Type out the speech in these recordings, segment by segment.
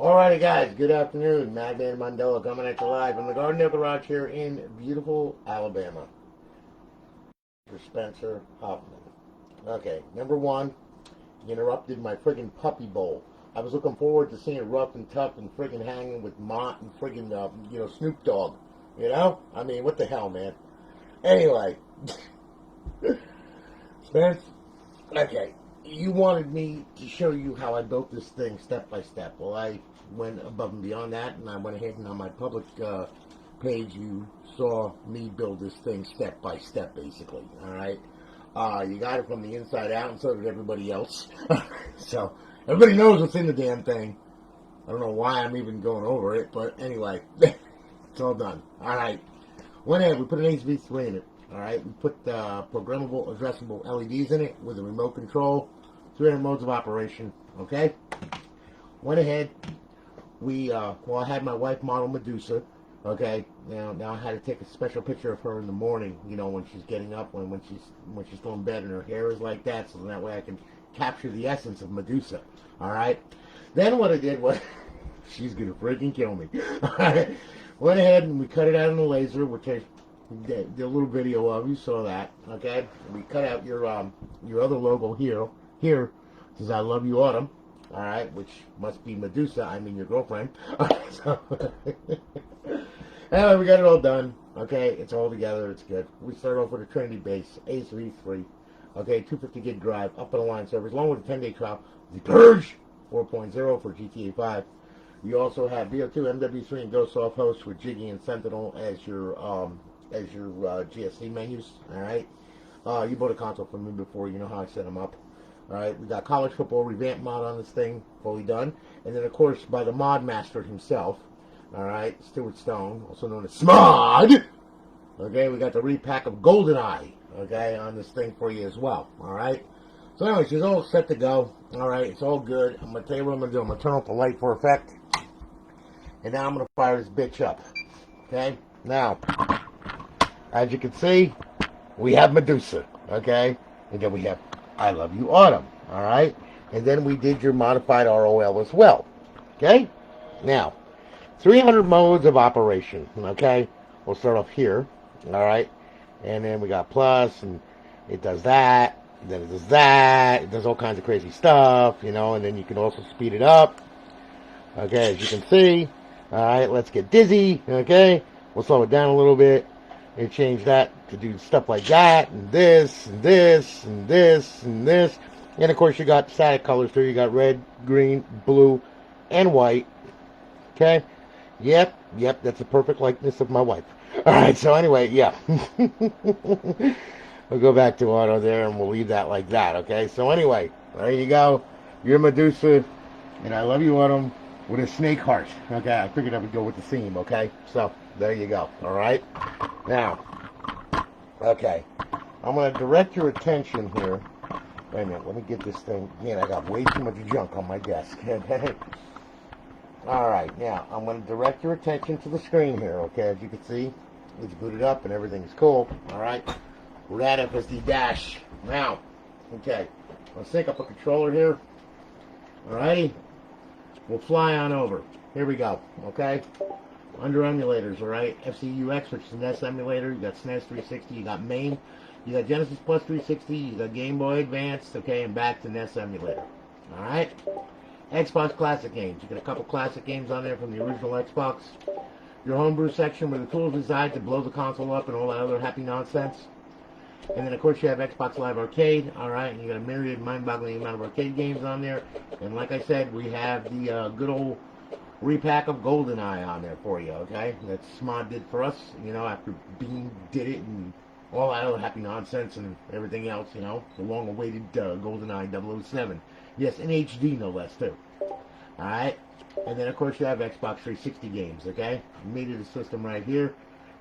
Alrighty guys, good afternoon. Madman Mondello coming at you live from the Garden of Garage here in beautiful Alabama. For Spencer Huffman. Okay, number one, you interrupted my friggin' puppy bowl. I was looking forward to seeing Rough and Tough and friggin' hanging with Mott and friggin' Snoop Dogg. You know? I mean, what the hell, man? Anyway. Spence, okay. You wanted me to show you how I built this thing step by step. Well, I went above and beyond that, and I went ahead and on my public page, you saw me build this thing step by step, basically. All right, you got it from the inside out, and so did everybody else. So everybody knows what's in the damn thing. I don't know why I'm even going over it, but anyway, it's all done. All right, went ahead. We put an HV3 in it. All right, we put programmable addressable LEDs in it with a remote control, 300 modes of operation. Okay, went ahead. I had my wife model Medusa. Okay, now I had to take a special picture of her in the morning. You know, when she's getting up, when she's going to bed, and her hair is like that, so that way I can capture the essence of Medusa. All right. Then what I did was, she's gonna freaking kill me. All right. Went ahead and we cut it out on the laser, which I did a little video of. You saw that. Okay. We cut out your other logo here. Here says "I love you, Autumn." All right, which must be Medusa. I mean your girlfriend. So, anyway, we got it all done. Okay, it's all together. It's good. We start off with a Trinity base, ASV3. Okay, 250 gig drive, up and line servers, along with a 10-day trial. The Purge 4.0 for GTA 5. You also have Bo2 Mw3 and Ghosts Offhosts with Jiggy and Sentinel as your GSC menus. All right, you bought a console from me before. You know how I set them up. All right, we got College Football Revamped mod on this thing, fully done, and then of course by the mod master himself. All right, Stuart Stone, also known as SMOD. Okay, we got the repack of Goldeneye. Okay, on this thing for you as well. All right. So anyways, it's all set to go. All right, it's all good. I'm gonna tell you what I'm gonna do. I'm gonna turn off the light for effect, and now I'm gonna fire this bitch up. Okay. Now, as you can see, we have Medusa. Okay, and then we have "I love you, Autumn." All right, and then we did your modified ROL as well. Okay. Now, 300 modes of operation. Okay, we'll start off here. All right. And then we got plus, and it does that, and then it does that, it does all kinds of crazy stuff, you know, and then you can also speed it up. Okay, as you can see. Alright, let's get dizzy, okay? We'll slow it down a little bit, and change that to do stuff like that, and this, and this, and this, and this. And of course you got static colors too. You got red, green, blue, and white. Okay? Yep, that's a perfect likeness of my wife. Alright, so anyway, yeah. We'll go back to auto there, and we'll leave that like that, okay? So anyway, there you go. You're Medusa, and I love you, Autumn, with a snake heart. Okay, I figured I would go with the theme, okay? So, there you go, alright? Now, okay, I'm going to direct your attention here. Wait a minute, let me get this thing. Man, I got way too much junk on my desk. Alright, now, I'm going to direct your attention to the screen here, okay? As you can see, it's booted up and everything's cool. Alright, we're at FSD dash. Now, okay, let's sync up a controller here. Alrighty, we'll fly on over. Here we go, okay? Under emulators, alright? FCUX, which is an NES emulator. You got SNES 360, you got MAME, you got Genesis Plus 360, you got Game Boy Advance, okay, and back to NES emulator. Alright? Xbox Classic games. You get a couple classic games on there from the original Xbox. Your homebrew section where the tools reside to blow the console up and all that other happy nonsense. And then of course you have Xbox Live Arcade, alright, and you got a myriad, mind-boggling amount of arcade games on there. And like I said, we have the good old repack of Goldeneye on there for you, okay? That SMOD did for us, you know, after Beam did it and all that other happy nonsense and everything else, you know, the long-awaited Goldeneye 007. Yes, in HD no less, too. Alright? And then, of course, you have Xbox 360 games, okay? Made it a system right here.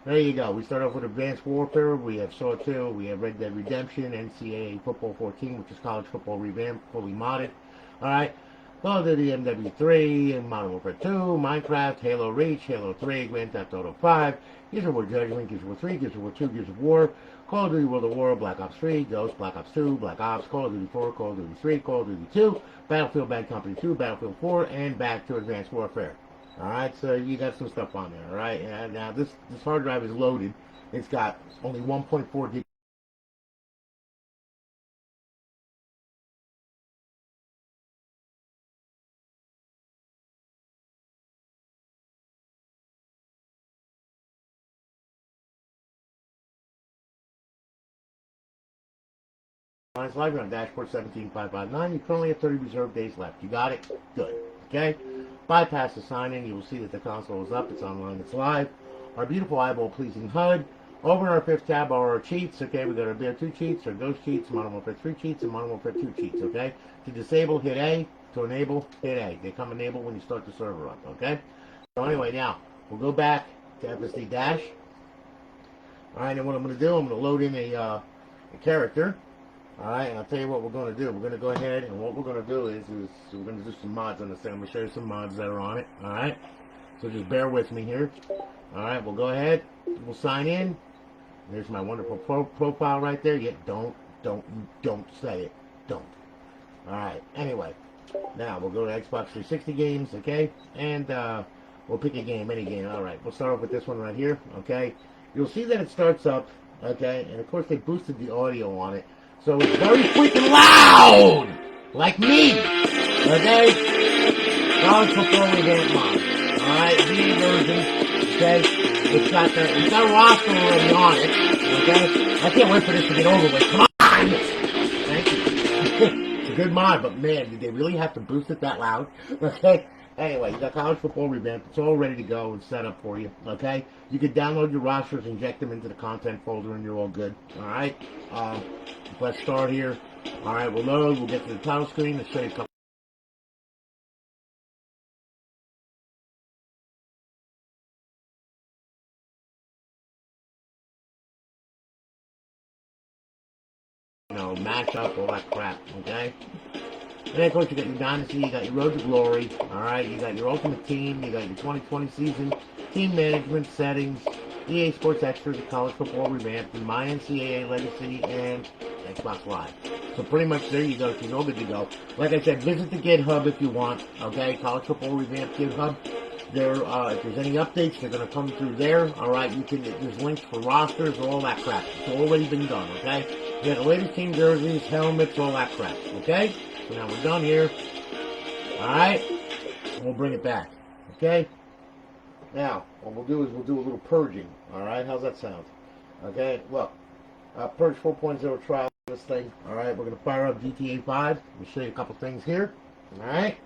There you go. We start off with Advanced Warfare. We have SAW 2. We have Red Dead Redemption, NCAA Football 14, which is College Football Revamped, fully modded. Alright? Call of Duty MW3, and Modern Warfare 2, Minecraft, Halo Reach, Halo 3, Grand Theft Auto 5, Gears of War Judgment, Gears of War 3, Gears of War 2, Gears of War, Call of Duty World at War, Black Ops 3, Ghost, Black Ops 2, Black Ops, Call of Duty 4, Call of Duty 3, Call of Duty 2, Battlefield Bad Company 2, Battlefield 4, and back to Advanced Warfare. Alright, so you got some stuff on there, alright? And now this hard drive is loaded. It's got only 1.4 gig. It's live on dashboard 17559. You currently have 30 reserved days left. You got it? Good. Okay? Bypass the sign-in. You will see that the console is up. It's online. It's live. Our beautiful eyeball-pleasing HUD. Over in our fifth tab are our cheats. Okay? We got our Bo2 cheats, our Ghost cheats, Modern Warfare 3 cheats, and Modern Warfare 2 cheats. Okay? To disable, hit A. To enable, hit A. They come enabled when you start the server up. Okay? So anyway, now, we'll go back to FSD Dash. Alright, and what I'm going to do, I'm going to load in a character. Alright, and I'll tell you what we're going to do. We're going to go ahead, and what we're going to do is we're going to do some mods on this thing. I'm going to show you some mods that are on it. Alright, so just bear with me here. Alright, we'll go ahead. We'll sign in. There's my wonderful profile right there. Yeah, don't say it. Don't. Alright, anyway. Now, we'll go to Xbox 360 games, okay? And we'll pick a game, any game. Alright, we'll start off with this one right here, okay? You'll see that it starts up, okay? And, of course, they boosted the audio on it. So it's very freaking loud! Like me! Okay? College Football Revamped mod. Alright, V version. Okay? It's got a roster already on it. Okay? I can't wait for this to get over with. Come on! Thank you. It's a good mod, but man, did they really have to boost it that loud? Okay? Anyway, you got College Football Revamped. It's all ready to go and set up for you. Okay? You can download your rosters, inject them into the content folder, and you're all good. Alright? Let's start here. Alright, we'll load. We'll get to the title screen. Let's show you a couple. Match up, all that crap. Okay? And then, of course, you got your Dynasty, you got your Road to Glory, alright, you got your Ultimate Team, you got your 2020 season, team management settings, EA Sports Extra, the College Football Revamped, and My NCAA Legacy, and Xbox Live. So pretty much there you go, you're all good to go. Like I said, visit the GitHub if you want, okay, College Football Revamped GitHub. There, if there's any updates, they're going to come through there, alright, there's links for rosters, all that crap. It's already been done, okay? You got the latest team jerseys, helmets, all that crap, okay? So now we're done here. Alright? And we'll bring it back. Okay? Now, what we'll do is we'll do a little purging. Alright? How's that sound? Okay? Well, Purge 4.0 trial on this thing. Alright? We're going to fire up GTA 5. We'll show you a couple things here. Alright?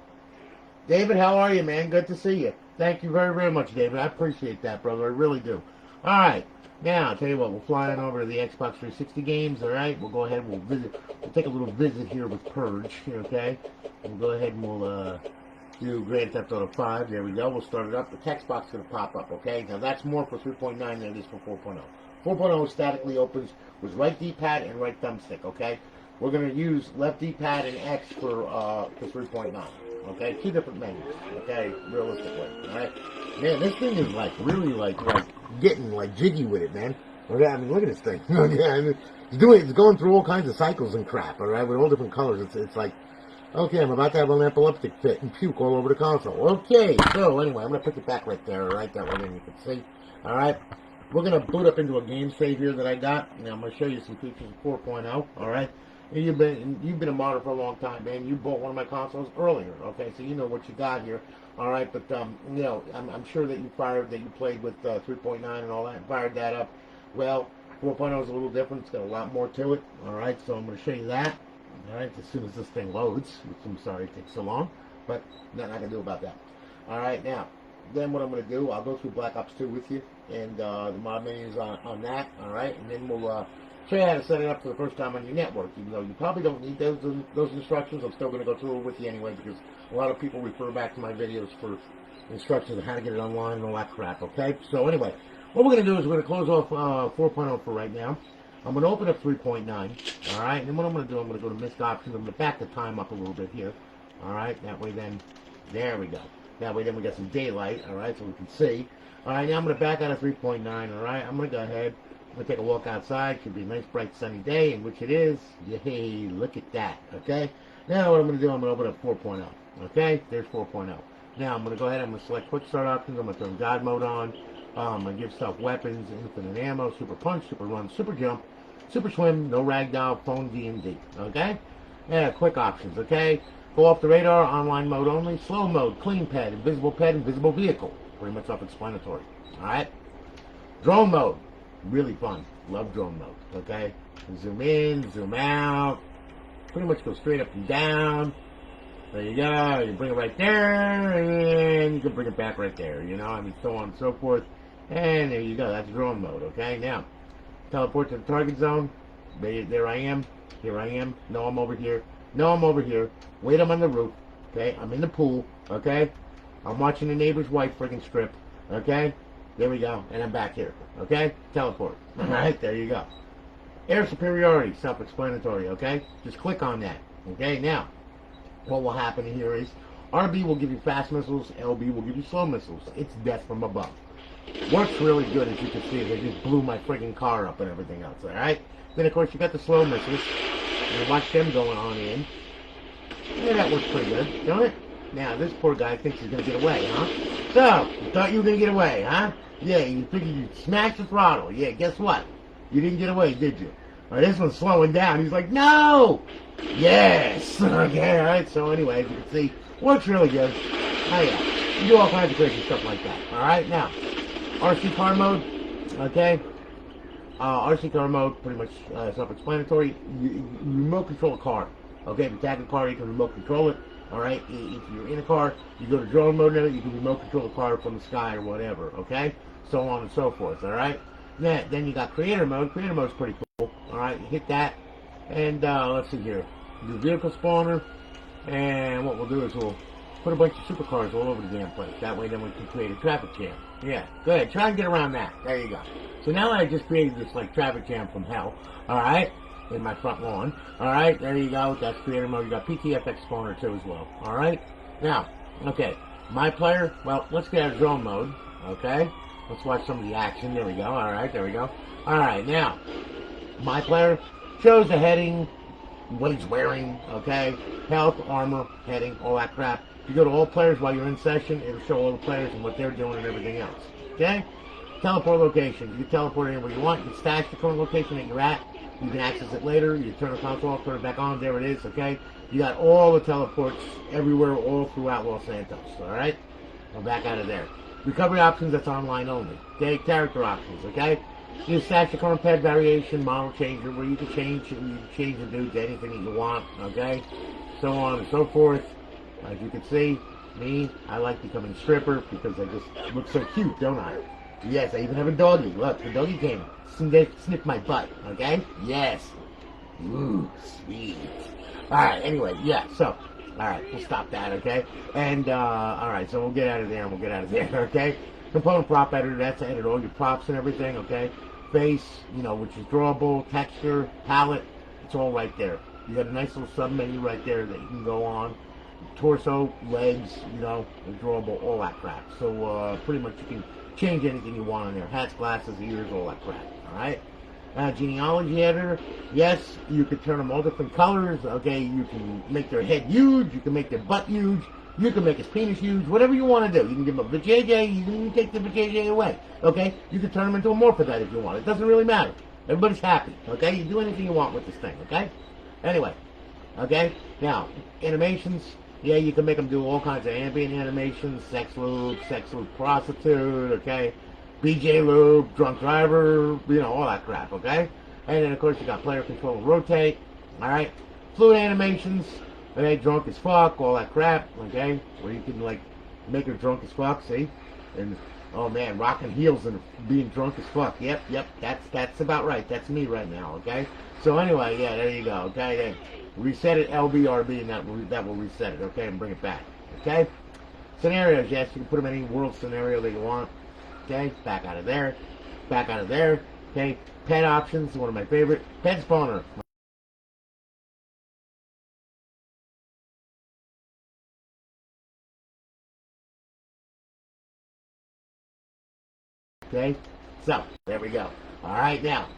David, how are you, man? Good to see you. Thank you very, very much, David. I appreciate that, brother. I really do. Alright. Now, I'll tell you what, we'll fly on over to the Xbox 360 games, alright? We'll go ahead and we'll take a little visit here with Purge, okay? We'll go ahead and we'll do Grand Theft Auto 5. There we go. We'll start it up. The text box is going to pop up, okay? Now, that's more for 3.9 than it is for 4.0. 4.0 statically opens with right D-pad and right thumbstick, okay? We're going to use left D-pad and X for 3.9, okay? Two different menus, okay? Realistically, alright? Man, this thing is really getting jiggy with it, man. Okay, I mean, look at this thing. Okay, I mean, it's going through all kinds of cycles and crap, alright, with all different colors. It's like, okay, I'm about to have an epileptic fit and puke all over the console. Okay, so anyway, I'm going to put it back right there, alright, that way then you can see. Alright, we're going to boot up into a game save here that I got. Now, I'm going to show you some features of 4.0, alright. You've been a modder for a long time, man. You bought one of my consoles earlier, okay? So you know what you got here, all right? But you know, I'm sure that you played with 3.9 and all that, and fired that up. Well, 4.0 is a little different. It's got a lot more to it, all right? So I'm going to show you that, all right? As soon as this thing loads, which I'm sorry it takes so long, but nothing I can do about that. All right, now, then what I'm going to do, I'll go through Black Ops 2 with you, and the mod menus on that, all right? And then we'll show you how to set it up for the first time on your network. Even though you probably don't need those instructions, I'm still going to go through it with you anyway, because a lot of people refer back to my videos for instructions on how to get it online and all that crap, okay? So anyway, what we're going to do is we're going to close off 4.0 for right now. I'm going to open up 3.9, all right? And then what I'm going to do, I'm going to go to missed options. I'm going to back the time up a little bit here, Alright, that way then, there we go. That way then we got some daylight, alright, so we can see. Alright, now I'm going to back out of 3.9, alright? I'm going to go ahead. I'm going to take a walk outside. Should be a nice, bright, sunny day, in which it is. Yay, look at that, okay? Now what I'm going to do, I'm going to open up 4.0, okay? There's 4.0. Now I'm going to go ahead, I'm going to select quick start options. I'm going to turn God mode on. I'm going to give stuff weapons, infinite ammo, super punch, super run, super jump, super swim, no ragdoll, phone D&D, okay? Yeah, quick options, okay? Go off the radar, online mode only, slow mode, clean pet, invisible vehicle. Pretty much self-explanatory, alright? Drone mode, really fun. Love drone mode, okay? Zoom in, zoom out, pretty much go straight up and down. There you go, you bring it right there, and you can bring it back right there, you know, I mean, so on and so forth. And there you go, that's drone mode, okay? Now, teleport to the target zone. There I am, here I am. No, I'm over here. No, I'm over here. Wait, I'm on the roof, okay? I'm in the pool, okay? I'm watching the neighbor's wife friggin' strip, okay? There we go, and I'm back here, okay? Teleport, alright, there you go. Air superiority, self-explanatory, okay? Just click on that, okay? Now, what will happen here is RB will give you fast missiles, LB will give you slow missiles. It's death from above. Works really good, as you can see. They just blew my friggin' car up and everything else, alright? Then, of course, you got the slow missiles. You watch them going on in. Yeah, that works pretty good, don't it? Now, this poor guy thinks he's going to get away, huh? So, you thought you were going to get away, huh? Yeah, you figured you'd smash the throttle. Yeah, guess what? You didn't get away, did you? All right, this one's slowing down. He's like, no! Yes! Okay, alright, so anyway, as you can see, works really good. Oh, yeah. You do all kinds of crazy stuff like that. Alright, now, RC car mode, okay? RC car mode, pretty much self-explanatory. You remote control a car. Okay, if you tag a car, you can remote control it. Alright, if you're in a car, you go to drone mode in it, you can remote control the car from the sky or whatever, okay? So on and so forth, alright? Then you got creator mode. Creator mode is pretty cool. Alright, you hit that. And let's see here. Do vehicle spawner. And what we'll do is we'll put a bunch of supercars all over the damn place. That way then we can create a traffic jam. Yeah, go ahead. Try and get around that. There you go. So now I just created this like traffic jam from hell. Alright? In my front lawn. Alright, there you go. That's creator mode. You got PTFX spawner too as well. Alright? Now, okay. My player, well, let's get out of drone mode. Okay? Let's watch some of the action. There we go. Alright, there we go. Alright, now, my player shows the heading, what he's wearing, okay? Health, armor, heading, all that crap. If you go to all players while you're in session, it'll show all the players and what they're doing and everything else. Okay? Teleport location. You can teleport anywhere you want. You can stash the current location that you're at. You can access it later. You turn the console off, turn it back on. There it is, okay? You got all the teleports everywhere, all throughout Los Santos, alright? Now back out of there. Recovery options, that's online only. Okay? Character options, okay? You stash the current pet variation, model changer, where you can change the dude to anything that you want, okay? So on and so forth. As you can see, me, I like becoming stripper because I just look so cute, don't I? Yes, I even have a doggy. Look, the doggy came sniff my butt, okay? Yes. Ooh, sweet. Alright, anyway, yeah, so, alright, we'll stop that, okay? And, alright, so we'll get out of there and we'll get out of there, okay? Component prop editor, that's to edit all your props and everything, okay? Face, you know, which is drawable, texture, palette, it's all right there. You got a nice little sub-menu right there that you can go on. Torso, legs, you know, drawable, all that crap. So, pretty much you can change anything you want on there. Hats, glasses, ears, all that crap, alright? Genealogy editor, yes, you can turn them all different colors, okay? You can make their head huge, you can make their butt huge, you can make his penis huge, whatever you want to do. You can give him a vajayjay, you can take the vajayjay away, okay? You can turn him into a morphodite if you want. It doesn't really matter. Everybody's happy, okay? You do anything you want with this thing, okay? Anyway, okay? Now, animations, yeah, you can make them do all kinds of ambient animations, sex lube prostitute, okay? BJ lube, drunk driver, you know, all that crap, okay? And then, of course, you got player control and rotate, alright? Fluid animations, okay, drunk as fuck, all that crap, okay? Where you can, like, make her drunk as fuck, see? And, oh man, rocking heels and being drunk as fuck. Yep, that's about right. That's me right now, okay? So anyway, yeah, there you go, okay? Then reset it LBRB and that will reset it, okay? And bring it back, okay? Scenarios, yes, you can put them in any world scenario that you want. Okay, back out of there, okay, pet options, one of my favorite, pet spawner, Okay, so there we go. All right, now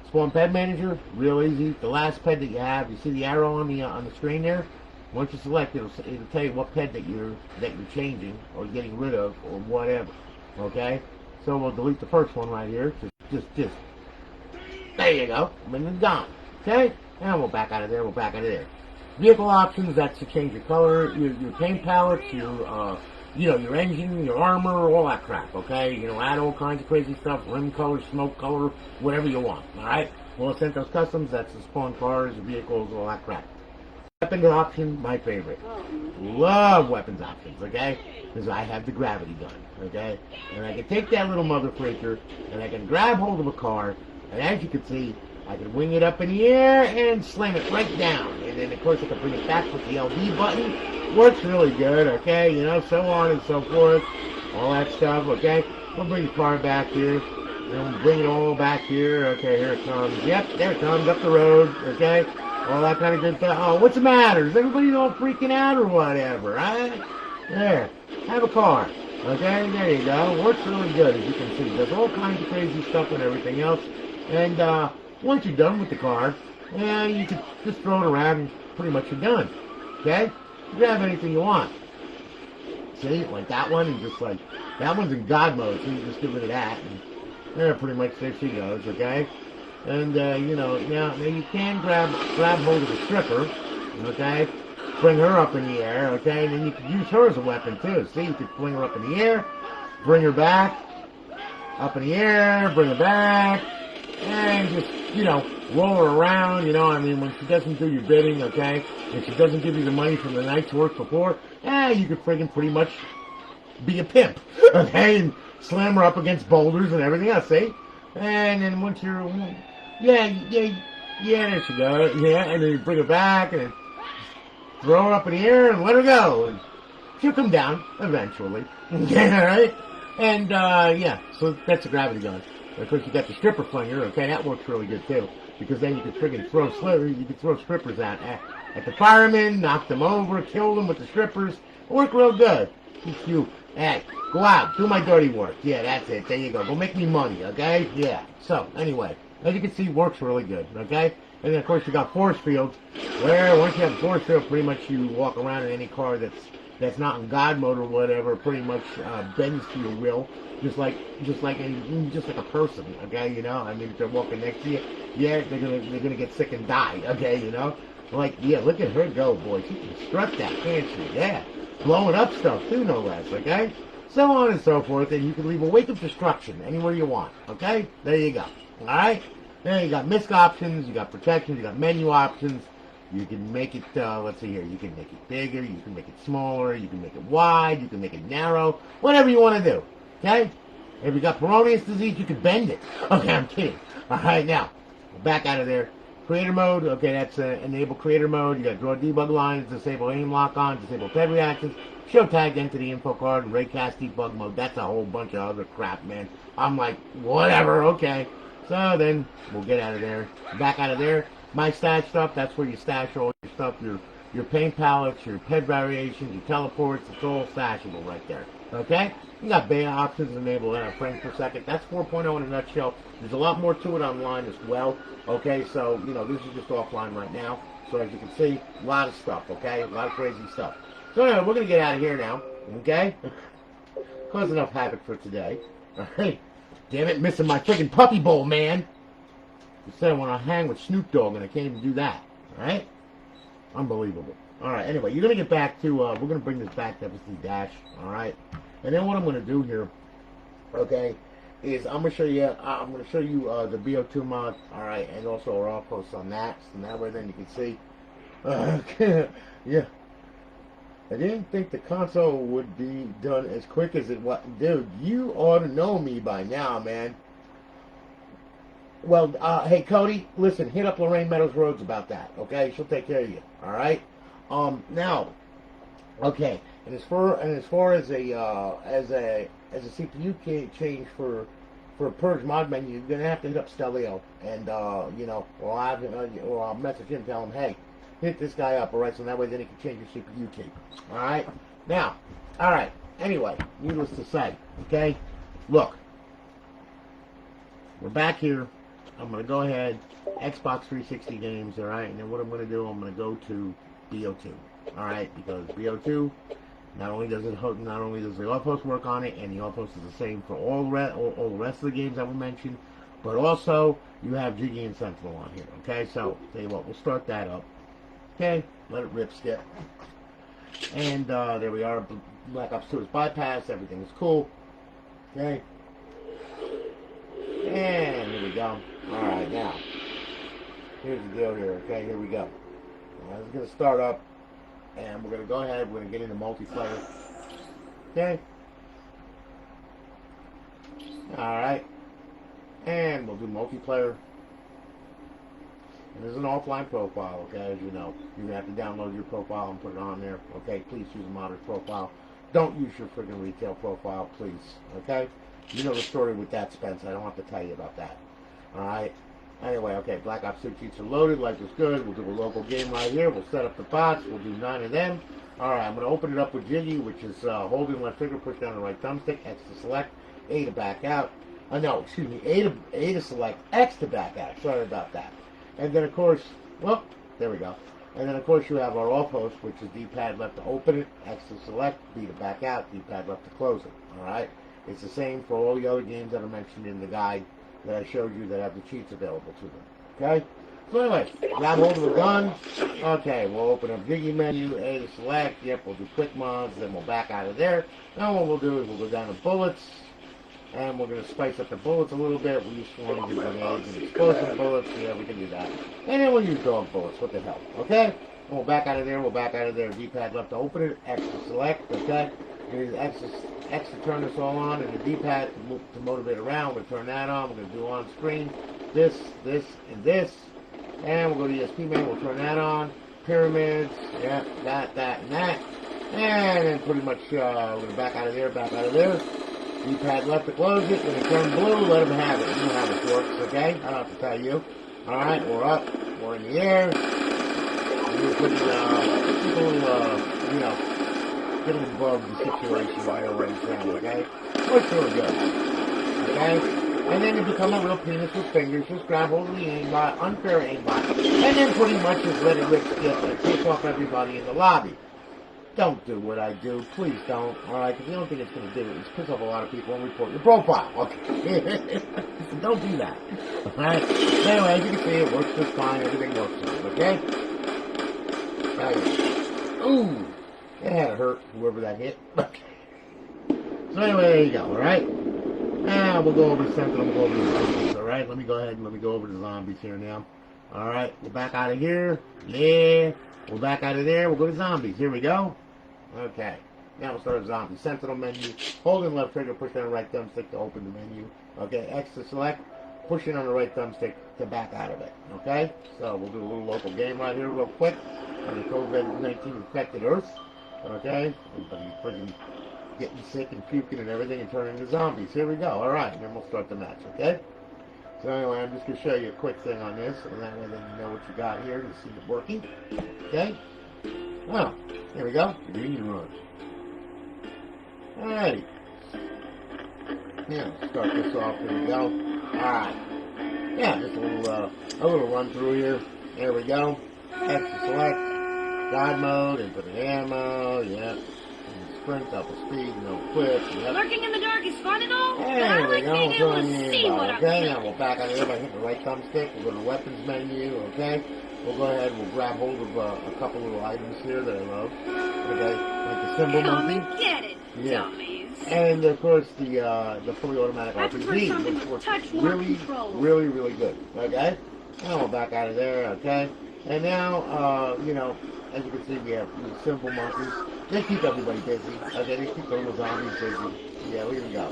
spawn ped manager, real easy. The last ped that you have, you see the arrow on the screen there. Once you select it, it'll tell you what ped that you're changing or getting rid of or whatever. Okay, so we'll delete the first one right here. Just there you go. And it's gone. Okay, and we'll back out of there. We'll back out of there. Vehicle options, that's to change your color, your paint palettes, your your engine, your armor, all that crap, okay? Add all kinds of crazy stuff, rim color, smoke color, whatever you want, alright? Well, Centos Customs, that's the spawn cars, vehicles, all that crap. Weapons option, my favorite. Love weapons options, okay? Because I have the gravity gun, okay? And I can take that little mother freaker, and I can grab hold of a car, and as you can see, I can wing it up in the air and slam it right down. And then, of course, I can bring it back with the LB button. Works really good, okay? So on and so forth. All that stuff, okay? We'll bring the car back here. And we'll bring it all back here. Okay, here it comes. Yep, there it comes, up the road, okay? All that kind of good stuff. Oh, what's the matter? Is everybody all freaking out or whatever, right? There, have a car. Okay, there you go. Works really good, as you can see. Does all kinds of crazy stuff and everything else. And, once you're done with the car, you can just throw it around and pretty much you're done. Okay? You can have anything you want. See? Like that one, and just like, that one's in God mode, so you just get rid of that. And there, pretty much there she goes, okay? And, now you can grab hold of the stripper, okay? Bring her up in the air, okay? And then you can use her as a weapon, too. See? You can fling her up in the air, bring her back, up in the air, bring her back, and just, roll her around, when she doesn't do your bidding, okay, and she doesn't give you the money from the night's work before, you could friggin' pretty much be a pimp, okay, and slam her up against boulders and everything else, see? And then once you're, there she goes, and then you bring her back, and then throw her up in the air and let her go, and she'll come down, eventually, alright? And, so that's a gravity gun. Of course, you got the stripper flinger, okay, that works really good too, because then you can friggin' throw strippers at the firemen, knock them over, kill them with the strippers, work real good. If you, go out, do my dirty work, that's it, there you go, go make me money, okay, so, anyway, as you can see, works really good, okay, and then of course you got force fields, where once you have force field, pretty much you walk around in any car that's not in God mode or whatever, pretty much bends to your will, just like a person, okay, if they're walking next to you, they're gonna get sick and die, okay, look at her go, boy, she can strut that, can't she? Blowing up stuff too, no less, okay, so on and so forth, and you can leave a wake of destruction anywhere you want, okay, there you go, alright, then you got misc options, you got protections, you got menu options. You can make it, let's see here, you can make it bigger, you can make it smaller, you can make it wide, you can make it narrow, whatever you want to do, okay? If you got Peyronie's disease, you can bend it. Okay, I'm kidding. Alright, now, back out of there. Creator mode, okay, that's enable creator mode. You got draw debug lines, disable aim lock on, disable ped reactions, show tag entity info card, raycast debug mode. That's a whole bunch of other crap, man. I'm like, whatever, okay. So then, we'll get out of there. Back out of there. My stash stuff, that's where you stash all your stuff, your paint palettes, your ped variations, your teleports, it's all stashable right there. Okay? You got beta options enabled at frames per second. That's 4.0 in a nutshell. There's a lot more to it online as well. Okay, so, this is just offline right now. So as you can see, a lot of stuff, okay? A lot of crazy stuff. So anyway, we're going to get out of here now, okay? Cause enough havoc for today. Alright? Damn it, missing my freaking puppy bowl, man. You said I want to hang with Snoop Dogg, and I can't even do that. Alright? Unbelievable. Alright, anyway, you're going to get back to, we're going to bring this back to FC Dash. Alright? And then what I'm going to do here, okay, is I'm going to show you, the Bo2 mod, alright, and also our offhosts on that. So that way then you can see. Yeah. I didn't think the console would be done as quick as it was. Dude, you ought to know me by now, man. Well, hey, Cody, listen, hit up Lorraine Meadows Rhodes about that, okay? She'll take care of you, all right? Now, okay, and as far as a CPU change for Purge mod menu, you're gonna have to hit up Stelio, and or I'll message him, tell him, hey, hit this guy up, all right? So that way then he can change your CPU key, all right? Now, all right. Anyway, needless to say, okay, look. we're back here. I'm going to go ahead, Xbox 360 games, all right? And then what I'm going to do, I'm going to go to Bo2, all right? Because Bo2, not only does the offhost work on it, and the offhost is the same for all the rest of the games that we mentioned, but also you have Jiggy and Sentinel on here, okay? So, tell you what, we'll start that up. Okay, let it rip skip. And there we are. Black Ops 2 is bypassed. Everything is cool. Okay. And here we go. Alright, now. Here's the deal here. Okay, here we go. It's going to start up. And we're going to go ahead. We're going to get into multiplayer. Okay. Alright. And we'll do multiplayer. And there's an offline profile, okay, as you know. You're going to have to download your profile and put it on there, okay? Please use a moderate profile. Don't use your friggin' retail profile, please, okay? You know the story with that, Spence. I don't have to tell you about that, all right? Anyway, okay, Black Ops 2 cheats are loaded. Life is good. We'll do a local game right here. We'll set up the bots. We'll do 9 of them. All right, I'm going to open it up with Jiggy, which is holding left trigger, push down the right thumbstick, X to select, A to back out. No, excuse me, A to select, X to back out. Sorry about that. And then, of course, well, there we go. And then, of course, you have our offhost, which is D-pad left to open it, X to select, B to back out, D-pad left to close it. All right? It's the same for all the other games that are mentioned in the guide that I showed you that have the cheats available to them. Okay? So anyway, grab hold of the gun. Okay, we'll open up Jiggy menu, A to select. Yep, we'll do quick mods, then we'll back out of there. Now what we'll do is we'll go down to bullets. And we're going to spice up the bullets a little bit. We'll use swarms and grenades and explosive bullets. Yeah, we can do that. And then we'll use dog bullets. What the hell? Okay? And we'll back out of there. We'll back out of there. D-pad left to open it. X to select. Okay? Use X to turn this all on. And the D-pad to motivate around. We'll turn that on. We're going to do on screen this, and this. And we'll go to ESP man. We'll turn that on. Pyramids. Yeah, that, and that. And then pretty much we're going to back out of there. Back out of there. D-pad left to close it. When it turns blue, let them have it. You know how this works, okay? I don't have to tell you. Alright, we're up. We're in the air. We're putting, getting above the situation I already said, okay? We're doing good. Okay? And then you become a real penis with fingers. Just grab hold of the aimbot, unfair aimbot, and then pretty much just let it rip skip and piss off everybody in the lobby. Don't do what I do. Please don't. Alright? Because the only thing it's going to do is piss off a lot of people and report your profile. Okay? So don't do that. Alright? Anyway, as you can see, it works just fine. Everything works fine. Okay? Right. Ooh! It had to hurt, whoever that hit. Okay. So anyway, there you go. Alright? Now we'll go over to Sentinel. We'll go over to zombies. Alright? Let me go ahead and let me go over to zombies here now. Alright? We're back out of here. Yeah. We're back out of there. We'll go to zombies. Here we go. Okay. Now we'll start a zombie. Sentinel menu. Holding left trigger, push down the right thumbstick to open the menu. Okay. X to select. Pushing on the right thumbstick to back out of it. Okay. So we'll do a little local game right here real quick on the COVID-19 infected Earth. Okay. Everybody freaking getting sick and puking and everything and turning into zombies. Here we go. Alright. And then we'll start the match. Okay. So anyway, I'm just going to show you a quick thing on this, and that way then you know what you got here. You see it working. Okay? Well, here we go. Green run. Alrighty. Yeah, start this off. Here we go. Alright. Yeah, just a little run through here. There we go. X to select. God mode, input the ammo. Yeah. Sprint, double speed, no quits. Yep. Lurking in the dark is fun and all, but there I we like go. being able to see what I'm Okay, doing. now we'll back out of here by hitting the right thumbstick. We'll go to the weapons menu, okay? We'll go ahead and we'll grab hold of a couple little items here that I love. Okay, like the symbol Come monkey. and get it, dummies. And of course the fully automatic I prefer RPG, something which with works touch, more really, control. really good. Okay? Now we'll back out of there, okay? And now, as you can see, we have the simple monkeys. They keep everybody busy. Okay, they keep the little zombies busy. Yeah, look at them go.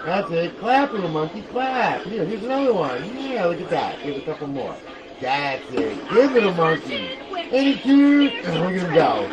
That's it. Clap, little monkey, clap. Here's another one. Yeah, look at that. Here's a couple more. That's it. Give it a monkey. Ain't it cute? Look at him go.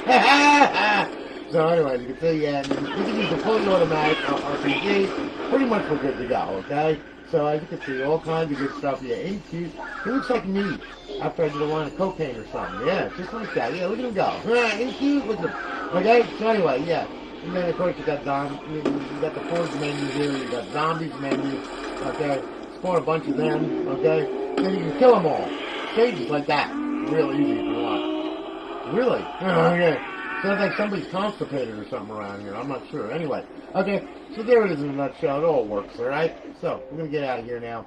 So anyway, as you can see, yeah, we can use the fully automatic RPG. Pretty much we're good to go, okay? So as you can see, all kinds of good stuff. Yeah, ain't it cute? He looks like me after I did a line of cocaine or something. Yeah, just like that. Yeah, look at him go. Ain't it cute? Look at him. Okay, so anyway, yeah. And then of course you got the Purge menu here, you got zombies menu, okay, spawn a bunch of them, okay? Then you can kill them all. Okay, just like that. Real easy if you want. Really? Okay. Sounds like somebody's constipated or something around here. I'm not sure. Anyway, okay, so there it is in a nutshell. It all works, alright? So, we're going to get out of here now.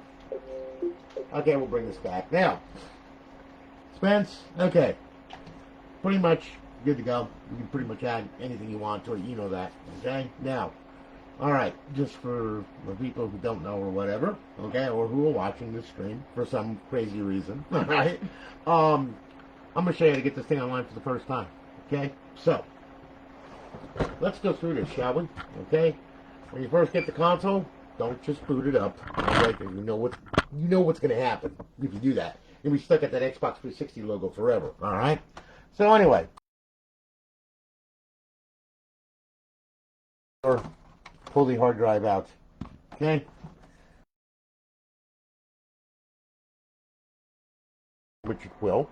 Okay, we'll bring this back. Now, Spence, okay, pretty much good to go. You can pretty much add anything you want to it. You know that, okay? Now, alright, just for the people who don't know or whatever, okay, or who are watching this stream for some crazy reason, alright, I'm going to show you how to get this thing online for the first time, okay? So, let's go through this, shall we? Okay? When you first get the console, don't just boot it up, okay? 'Cause you know what's going to happen if you do that. You'll be stuck at that Xbox 360 logo forever, alright? So anyway, pull the hard drive out, okay? Which it will.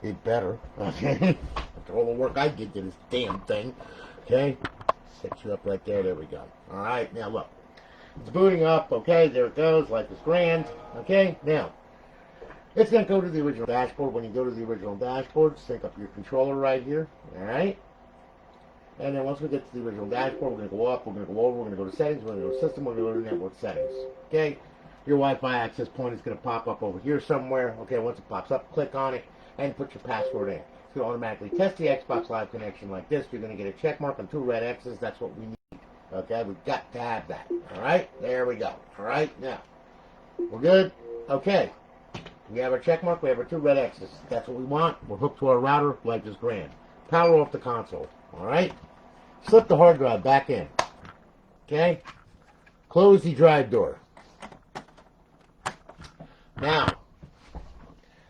It better, okay? After all the work I did to this damn thing, okay? Set you up right there. There we go. Alright, now look. It's booting up, okay? There it goes. Life is grand, okay? Now, it's going to go to the original dashboard. When you go to the original dashboard, sync up your controller right here, alright? And then once we get to the original dashboard, we're going to go up, we're going to go over, we're going to go to settings, we're going to go to system, we're going to go to network settings, okay? Your Wi-Fi access point is going to pop up over here somewhere, okay? Once it pops up, click on it, and put your password in. It's going to automatically test the Xbox Live connection like this. You're going to get a check mark and 2 red X's. That's what we need. Okay, we've got to have that. Alright, there we go. Alright, now, we're good? Okay. We have our check mark, we have our 2 red X's. That's what we want. We're hooked to our router, life is grand. Power off the console. Alright? Slip the hard drive back in. Okay? Close the drive door. Now,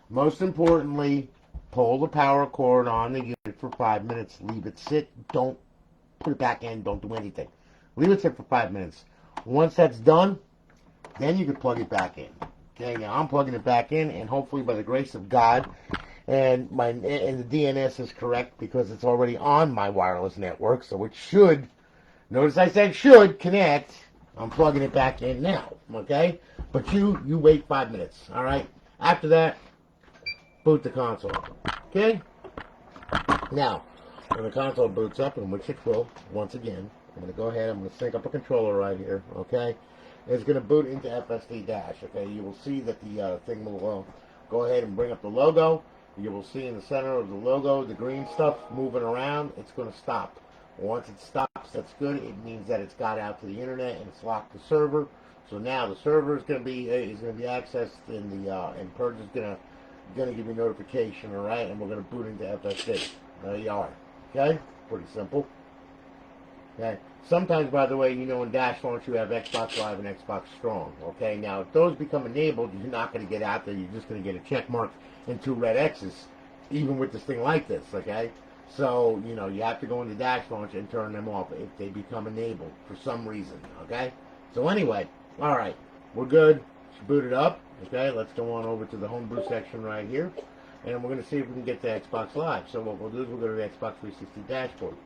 most importantly, pull the power cord on the unit for 5 minutes. Leave it sit. Don't put it back in. Don't do anything. Leave it sit for 5 minutes. Once that's done, then you can plug it back in. Okay, now I'm plugging it back in, and hopefully by the grace of God, and the DNS is correct because it's already on my wireless network, so it should, notice I said should, connect. I'm plugging it back in now, okay? But you wait 5 minutes, all right? After that, boot the console, okay? Now, when the console boots up, and which it will, once again, I'm going to go ahead, I'm going to sync up a controller right here, okay? It's going to boot into FSD Dash, okay? You will see that the thing will go ahead and bring up the logo. You will see in the center of the logo, the green stuff moving around. It's going to stop. Once it stops, that's good. It means that it's got out to the internet and it's locked the server. So now the server is going to be accessed, and Purge is going to give you notification, all right? And we're going to boot into FSD. There you are. Okay? Pretty simple. Okay. Sometimes, by the way, in Dash Launch you have Xbox Live and Xbox Strong. Okay. Now, if those become enabled, you're not going to get out there. You're just going to get a check mark and 2 red X's, even with this thing like this. Okay. So, you have to go into Dash Launch and turn them off if they become enabled for some reason. Okay. So anyway, all right, we're good. Let's boot it up. Okay. Let's go on over to the homebrew section right here, and we're going to see if we can get to Xbox Live. So what we'll do is we'll go to the Xbox 360 dashboard.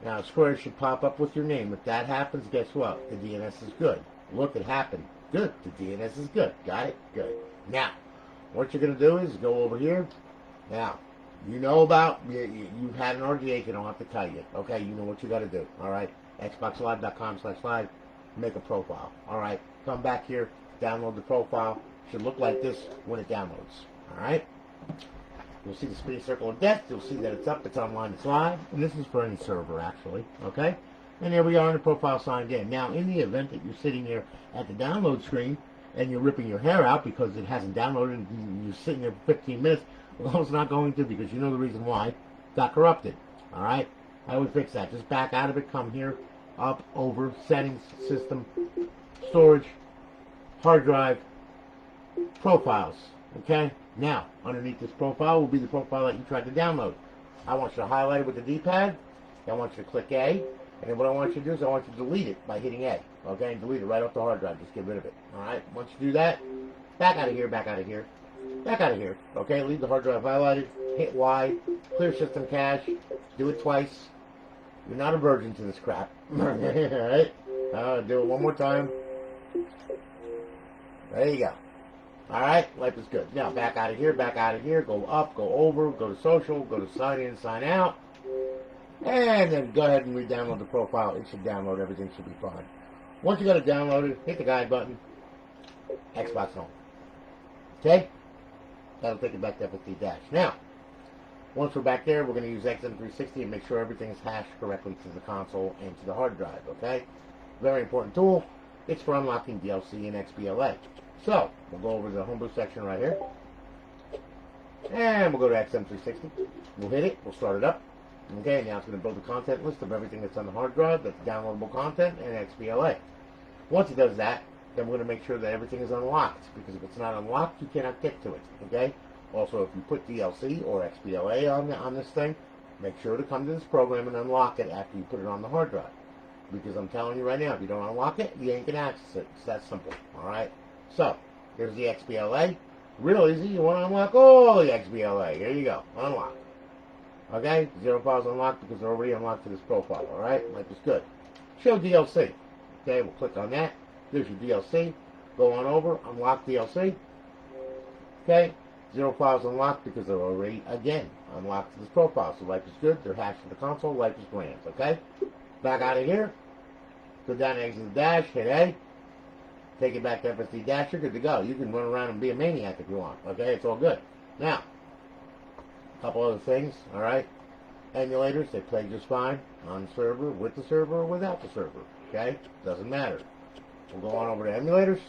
Now, a square should pop up with your name. If that happens, guess what? The DNS is good. Look, it happened. Good. The DNS is good. Got it? Good. Now, what you're going to do is go over here. Now, you've had an RGA, you don't have to tell you. Okay, you know what you got to do. All right? XboxLive.com/live. Make a profile. All right? Come back here, download the profile. Should look like this when it downloads. All right? You'll see the space circle of death. You'll see that it's up, it's online, it's live. And this is for any server, actually. Okay? And here we are in the profile signed in. Now, in the event that you're sitting there at the download screen and you're ripping your hair out because it hasn't downloaded and you're sitting there for 15 minutes, well, it's not going to, because you know the reason why. It got corrupted. All right? How do we fix that? Just back out of it, come here, up, over, settings, system, storage, hard drive, profiles. Okay? Now, underneath this profile will be the profile that you tried to download. I want you to highlight it with the D-pad. I want you to click A. And then what I want you to do is I want you to delete it by hitting A. Okay? And delete it right off the hard drive. Just get rid of it. Alright? Once you do that, back out of here, back out of here, back out of here. Okay? Leave the hard drive highlighted. Hit Y. Clear system cache. Do it twice. You're not a virgin to this crap. Alright? Do it one more time. There you go. All right, life is good. Now, back out of here, go up, go over, go to social, go to sign in, sign out, and then go ahead and re-download the profile. It should download, everything should be fine. Once you got it downloaded, hit the guide button, Xbox Home. Okay? That'll take it back to FSD Dash. Now, once we're back there, we're going to use XM360 and make sure everything is hashed correctly to the console and to the hard drive, okay? Very important tool. It's for unlocking DLC and XBLA. So, we'll go over to the homebrew section right here. And we'll go to XM360. We'll hit it. We'll start it up. Okay, now it's going to build a content list of everything that's on the hard drive, that's downloadable content, and XBLA. Once it does that, then we're going to make sure that everything is unlocked, because if it's not unlocked, you cannot get to it, okay? Also, if you put DLC or XBLA on this thing, make sure to come to this program and unlock it after you put it on the hard drive. Because I'm telling you right now, if you don't unlock it, you ain't going to access it. It's that simple, alright? So, here's the XBLA. Real easy, you want to unlock all the XBLA. Here you go, unlock. Okay, 0 files unlocked because they're already unlocked to this profile, alright? Life is good. Show DLC. Okay, we'll click on that. There's your DLC. Go on over, unlock DLC. Okay, 0 files unlocked because they're already, again, unlocked to this profile. So life is good. They're hashed to the console. Life is grand, okay? Back out of here. Go down to exit the dash, hit A. Take it back to FSD Dash. You're good to go. You can run around and be a maniac if you want, okay? It's all good. Now, a couple other things, alright? Emulators, they play just fine on the server, with the server, or without the server, okay? Doesn't matter. We'll go on over to emulators,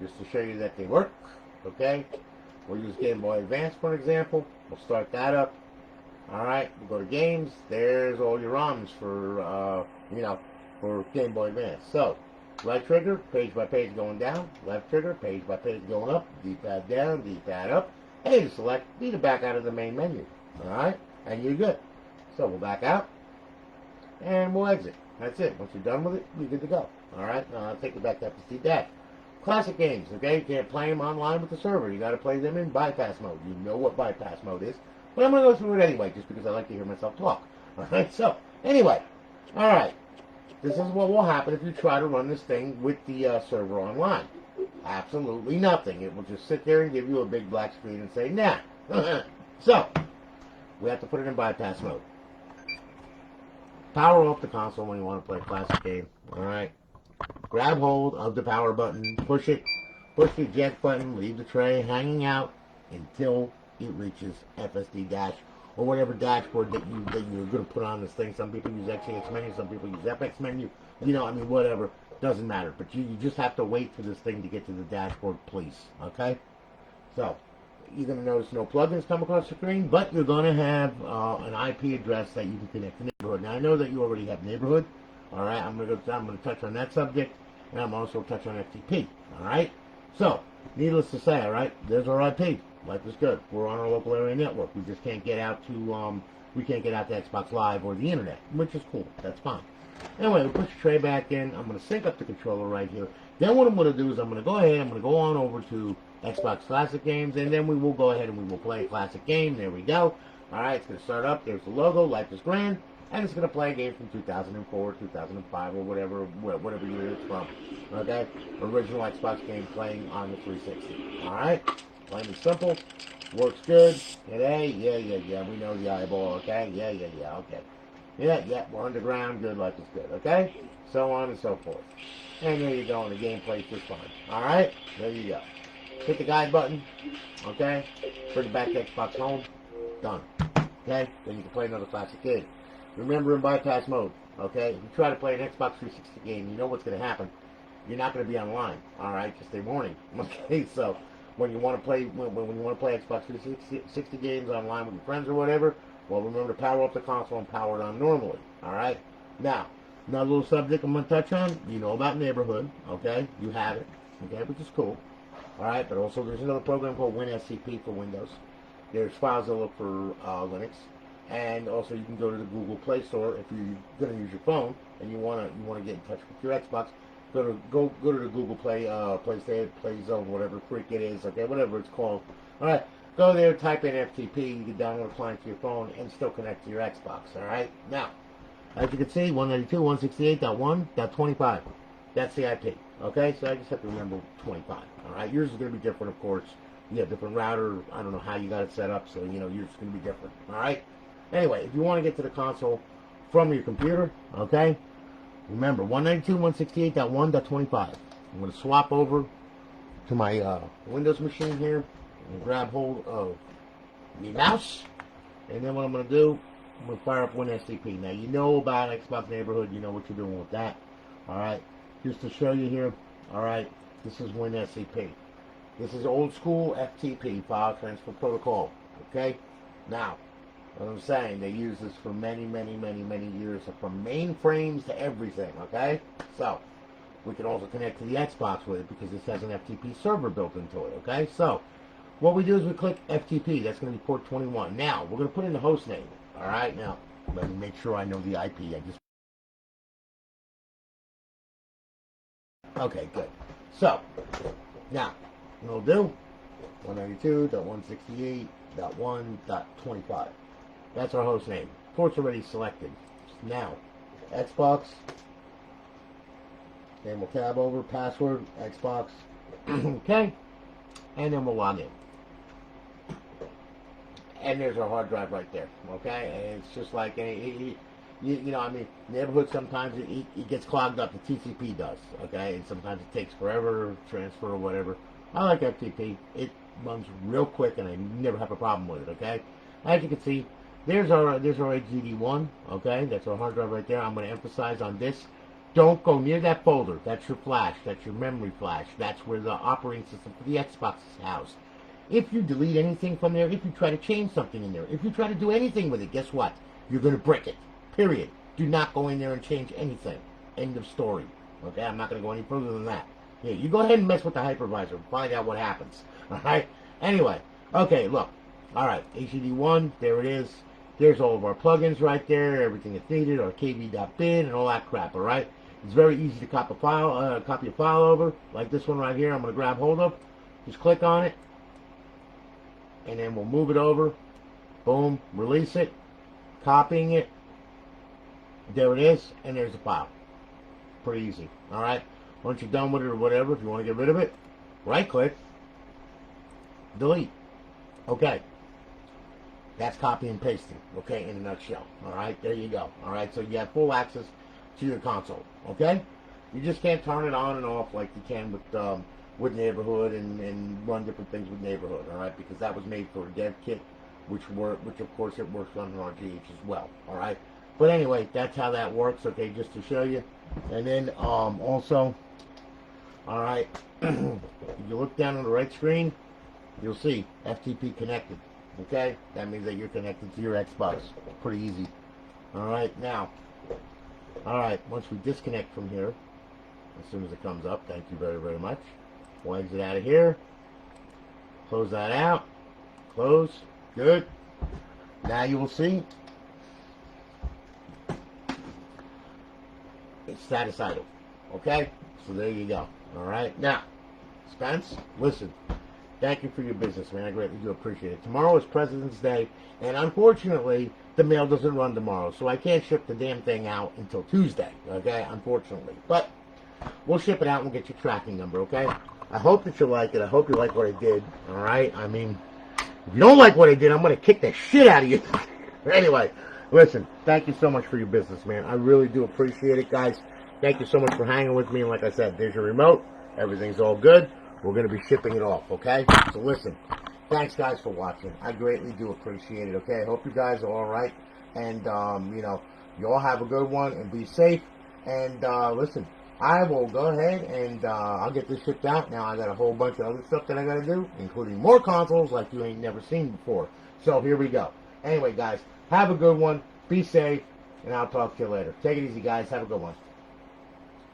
just to show you that they work, okay? We'll use Game Boy Advance for an example. We'll start that up. Alright, we'll go to games. There's all your ROMs for, for Game Boy Advance. So, right trigger, page by page going down. Left trigger, page by page going up. D-pad down, D-pad up. A to select, B to back out of the main menu. Alright, and you're good. So, we'll back out, and we'll exit. That's it. Once you're done with it, you're good to go. Alright, now I'll take it back to FSD Dash. Classic games, okay? You can't play them online with the server. You got to play them in bypass mode. You know what bypass mode is. But I'm going to go through it anyway, just because I like to hear myself talk. Alright, so, anyway. Alright. This is what will happen if you try to run this thing with the server online. Absolutely nothing. It will just sit there and give you a big black screen and say, nah. So, we have to put it in bypass mode. Power off the console when you want to play a classic game. Alright. Grab hold of the power button, push it, push the eject button, leave the tray hanging out until it reaches FSD Dash or whatever dashboard that you're going to put on this thing. Some people use XAX menu, some people use FX menu, whatever, doesn't matter. But you just have to wait for this thing to get to the dashboard, please, okay? So, you're going to notice no plugins come across the screen, but you're going to have an IP address that you can connect to Neighborhood. Now, I know that you already have Neighborhood. All right, I'm going to touch on that subject, and I'm also touch on FTP. All right, so needless to say, all right, there's our IP. Life is good. We're on our local area network. We just can't get out to Xbox Live or the internet, which is cool. That's fine. Anyway, we push the tray back in. I'm going to sync up the controller right here. Then what I'm going to do is I'm going to go ahead. I'm going to go on over to Xbox Classic Games, and then we will go ahead and we will play a classic game. There we go. All right, it's going to start up. There's the logo. Life is grand. And it's going to play a game from 2004, 2005, or whatever year it's from. Okay? Original Xbox game playing on the 360. Alright? Plain and simple. Works good. Hit A. Yeah. We know the eyeball. Okay? Yeah. Okay. Yeah. We're underground. Good. Life is good. Okay? So on and so forth. And there you go. And the game plays just fine. Alright? There you go. Hit the guide button. Okay? Bring it back to Xbox Home. Done. Okay? Then you can play another classic game. Remember, in bypass mode, okay? If you try to play an Xbox 360 game, you know what's going to happen. You're not going to be online, all right? Just a warning, okay? So when you want to play Xbox 360 games online with your friends or whatever, well, remember to power up the console and power it on normally, all right? Now, another little subject I'm going to touch on. You know about Neighborhood, okay? You have it, okay? Which is cool, all right? But also, there's another program called WinSCP for Windows. There's files that look for Linux. And also, you can go to the Google Play Store if you're going to use your phone and you want to get in touch with your Xbox. Go to the Google Play Play Zone, whatever freak it is, okay, whatever it's called. All right, go there, type in FTP. You can download a client to your phone and still connect to your Xbox. All right. Now, as you can see, 192.168.1.25. That's the IP. Okay, so I just have to remember 25. All right, yours is going to be different, of course. You have different router. I don't know how you got it set up, so you know yours is going to be different. All right. Anyway, if you want to get to the console from your computer, okay, remember 192.168.1.25. I'm going to swap over to my Windows machine here and grab hold of the mouse, and then what I'm going to do, I'm going to fire up WinSCP. Now you know about Xbox Neighborhood, you know what you're doing with that. All right, just to show you here. All right, this is WinSCP. This is old school FTP, file transfer protocol. Okay, now what I'm saying, they use this for many years, from mainframes to everything. Okay, so we can also connect to the Xbox with it because this has an FTP server built into it. Okay, so what we do is we click FTP. That's going to be port 21. Now we're going to put in the host name. All right, now let me make sure I know the IP. Okay, good. So now what we'll do 192.168.1.25. That's our host name. Port's already selected. Now Xbox. Then we'll tab over password Xbox. Okay, and then we'll log in. And there's our hard drive right there. Okay, and it's just like any, you know, I mean, neighborhood sometimes it gets clogged up. The TCP does. Okay, and sometimes it takes forever to transfer or whatever. I like FTP. It runs real quick, and I never have a problem with it. Okay, as you can see, there's our GD1. Okay, that's our hard drive right there. I'm going to emphasize on this. Don't go near that folder. That's your flash. That's your memory flash. That's where the operating system for the Xbox is housed. If you delete anything from there, if you try to change something in there, if you try to do anything with it, guess what? You're going to brick it. Period. Do not go in there and change anything. End of story. Okay, I'm not going to go any further than that. Yeah, you go ahead and mess with the hypervisor and find out what happens. Alright? Anyway, okay, look. Alright, HDD1, there it is. There's all of our plugins right there, everything that's needed, our kb.bin and all that crap, alright? It's very easy to copy a file over, like this one right here I'm going to grab hold of. Just click on it, and then we'll move it over. Boom, release it, copying it. There it is, and there's the file. Pretty easy, alright? Once you're done with it or whatever, if you want to get rid of it, right-click, delete. Okay. That's copy and pasting, okay, in a nutshell. Alright, there you go. Alright, so you have full access to your console, okay? You just can't turn it on and off like you can with Neighborhood and run different things with Neighborhood, alright? Because that was made for a dev kit, which of course it works on an RGH as well, alright? But anyway, that's how that works, okay, just to show you. And then also, alright, if you look down on the right screen, you'll see FTP connected. Okay, that means that you're connected to your Xbox. Pretty easy. Alright, now, alright, once we disconnect from here, as soon as it comes up, thank you very much. We'll exit out of here. Close that out. Close. Good. Now you will see it's status idle. Okay, so there you go. Alright, now, Spence, listen. Thank you for your business, man. I greatly do appreciate it. Tomorrow is President's Day, and unfortunately, the mail doesn't run tomorrow, so I can't ship the damn thing out until Tuesday, okay? Unfortunately. But we'll ship it out and we'll get your tracking number, okay? I hope that you like it. I hope you like what I did, all right? I mean, if you don't like what I did, I'm going to kick the shit out of you. Anyway, listen, thank you so much for your business, man. I really do appreciate it, guys. Thank you so much for hanging with me, and like I said, there's your remote. Everything's all good. We're going to be shipping it off, okay? So listen, thanks, guys, for watching. I greatly do appreciate it, okay? I hope you guys are all right. And, you know, you all have a good one and be safe. And, listen, I will go ahead and I'll get this shipped out. Now, I got a whole bunch of other stuff that I got to do, including more consoles like you ain't never seen before. So here we go. Anyway, guys, have a good one. Be safe. And I'll talk to you later. Take it easy, guys. Have a good one.